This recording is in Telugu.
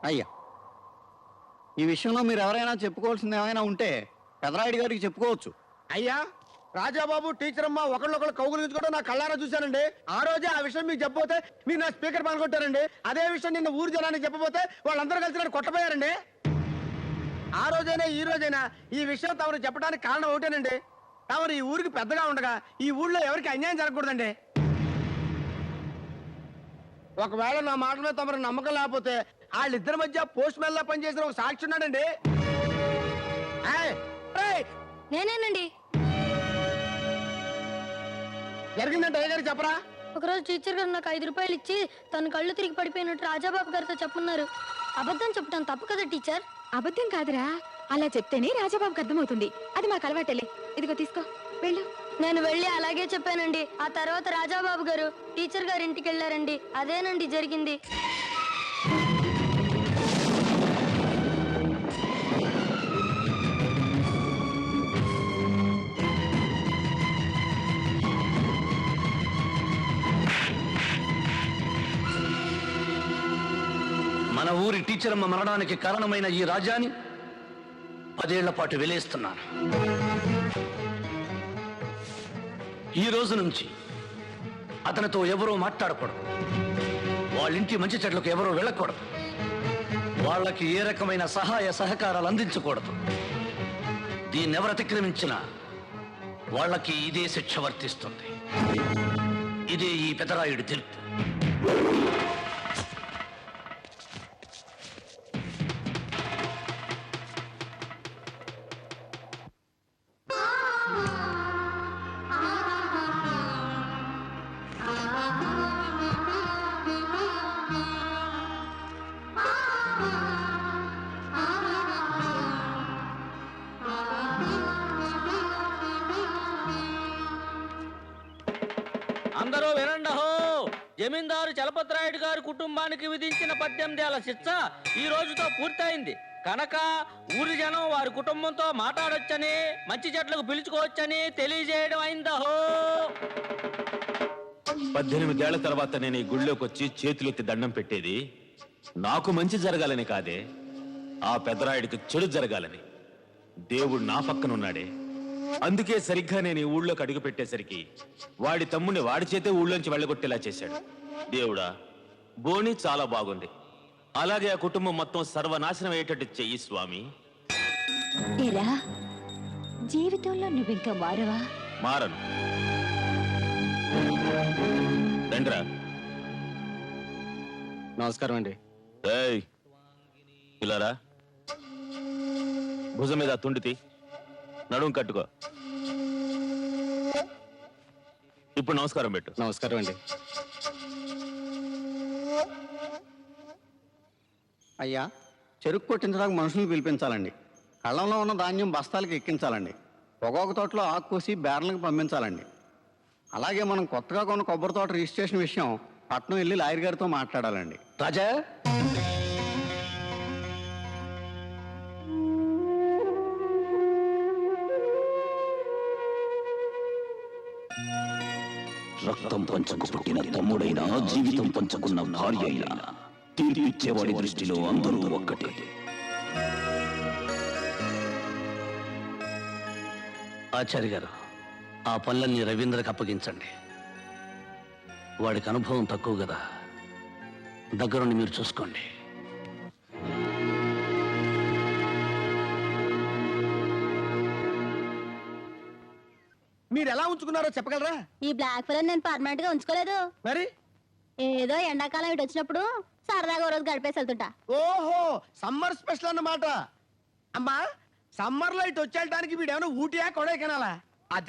అయ్యా, ఈ విషయంలో మీరు ఎవరైనా చెప్పుకోవాల్సింది ఏమైనా ఉంటే పెదరాయుడు గారికి చెప్పుకోవచ్చు. అయ్యా, రాజాబాబు టీచర్ అమ్మ ఒకళ్ళొకళ్ళు కౌగులించుకోవడం నా కళ్ళారా చూశానండి. ఆ రోజే ఆ విషయం మీకు చెప్పబోతే మీరు నా స్పీకర్ పనికొట్టారండి. అదే విషయం నిన్న ఊరు జనానికి చెప్పబోతే వాళ్ళందరూ కలిసి నన్ను కొట్టపోయారండి. ఆ రోజైనా ఈ రోజైనా ఈ విషయం తమరు చెప్పడానికి కారణం ఒకటేనండి. తమరు ఈ ఊరికి పెద్దగా ఉండగా ఈ ఊళ్ళో ఎవరికి అన్యాయం జరగకూడదండి. ఒకవేళ నా మాట మీద తమరు నమ్మకం లేకపోతే వాళ్ళిద్దరి మధ్య పోస్ట్ మ్యాన్ లా పనిచేసిన ఒక సాక్షి ఉన్నాడండి. నేనేనండి. జరిగిందంటే అయ్యగారు చెప్పరా? ఒకరోజు టీచర్ గారు నాకు 5 రూపాయలు ఇచ్చి తన కళ్ళు తిరిగి పడిపోయినట్టు రాజాబాబు గారితో చెప్పన్నారు. అబద్ధం చెప్పడం తప్పు కదా టీచర్? అబద్ధం కాదురా, అలా చెప్తేనే రాజాబాబుకి అర్థమవుతుంది. అది మాకు అలవాటలే. ఇదిగో తీసుకో, వెళ్ళు. నేను వెళ్ళి అలాగే చెప్పానండి. ఆ తర్వాత రాజాబాబు గారు టీచర్ గారి ఇంటికి వెళ్ళారండి. అదేనండి జరిగింది. మన ఊరి టీచర్ అమ్మ మరణానికి కారణమైన ఈ రాజాని 10 ఏళ్ల పాటు వెలేస్తున్నాను. ఈ రోజు నుంచి అతనితో ఎవరూ మాట్లాడకూడదు. వాళ్ళింటి మంచి చెట్లకు ఎవరూ వెళ్ళకూడదు. వాళ్ళకి ఏ రకమైన సహాయ సహకారాలు అందించకూడదు. దీన్ని ఎవరు అతిక్రమించినా వాళ్ళకి ఇదే శిక్ష వర్తిస్తుంది. ఇదే ఈ పెదరాయుడి తీర్పు. అందరూ వినండహో. జమీందారు చలపతిరాయుడు గారి కుటుంబానికి విధించిన 18 ఏళ్ల శిక్ష ఈ రోజుతో పూర్తయింది కనుక ఊరి జనం వారి కుటుంబంతో మాట్లాడొచ్చని, మంచి చెట్లకు పిలుచుకోవచ్చని తెలియజేయడం అయిందహో. 18 ఏళ్ల తర్వాత నేను ఈ గుళ్ళోకి వచ్చి చేతులెత్తి దండం పెట్టేది నాకు మంచి జరగాలని కాదే, ఆ పెదరాయుడికి చెడు జరగాలని. దేవుడు నా పక్కనున్నాడే. అందుకే సరిగ్గా నేను ఈ ఊళ్ళోకి అడుగు పెట్టేసరికి వాడి తమ్ముడిని వాడి చేతే ఊళ్ళోంచి వెళ్ళగొట్టేలా చేశాడు. దేవుడా, బోని చాలా బాగుంది. అలాగే ఆ కుటుంబం మొత్తం సర్వనాశనం అయ్యేటట్టు చెయ్యి స్వామి. జీవితంలో నువ్వింకా మారవా? మారను. రండ్రా. నమస్కారం అండి. ఇలారా, భుజం మీద తుండితి, నడుము కట్టుకో. ఇప్పుడు నమస్కారం పెట్టు. నమస్కారం అండి. అయ్యా, చెరుకు కొట్టించడానికి మనుషులు పిలిపించాలండి. కళ్ళంలో ఉన్న ధాన్యం బస్తాలకు ఎక్కించాలండి. పొగాకు తోటలో ఆకు కోసి బేర్లకు పంపించాలండి. అలాగే మనం కొత్తగా కొన్న కొబ్బరి తోట రిజిస్ట్రేషన్ విషయం పట్నం వెళ్ళి లాయర్ గారితో మాట్లాడాలండి. రాజా, రక్తం పంచకు పుట్టిన తమ్ముడైనా, జీవితం పంచుకున్న భార్య అయినా తీర్పిచ్చేవాడి దృష్టిలో అందరూ ఒక్కటే. ఆచార్య గారు, ఆ పనులన్నీ రవీంద్రకి అప్పగించండి. వాడికి అనుభవం తక్కువ కదా, దగ్గరుండి మీరు చూసుకోండి. . మీరు ఎలా ఉంచుకున్నారో చెప్పగలరా? ఈ బ్లాక్ ఫిల్ నేను పర్మనెంట్ గా ఉంచుకోలేదు. మరి ఏదో ఎండాకాలం ఇటు వచ్చినప్పుడు సరదాగా ఓ రోజు గడిపేసి వెళ్తుంటా. ఓహో, సమ్మర్ స్పెషల్ అన్నమాట. అమ్మా, సమ్మర్ లో ఇటు వచ్చేయడానికి వీడేమైనా ఊటియా కొడైకెనాలా?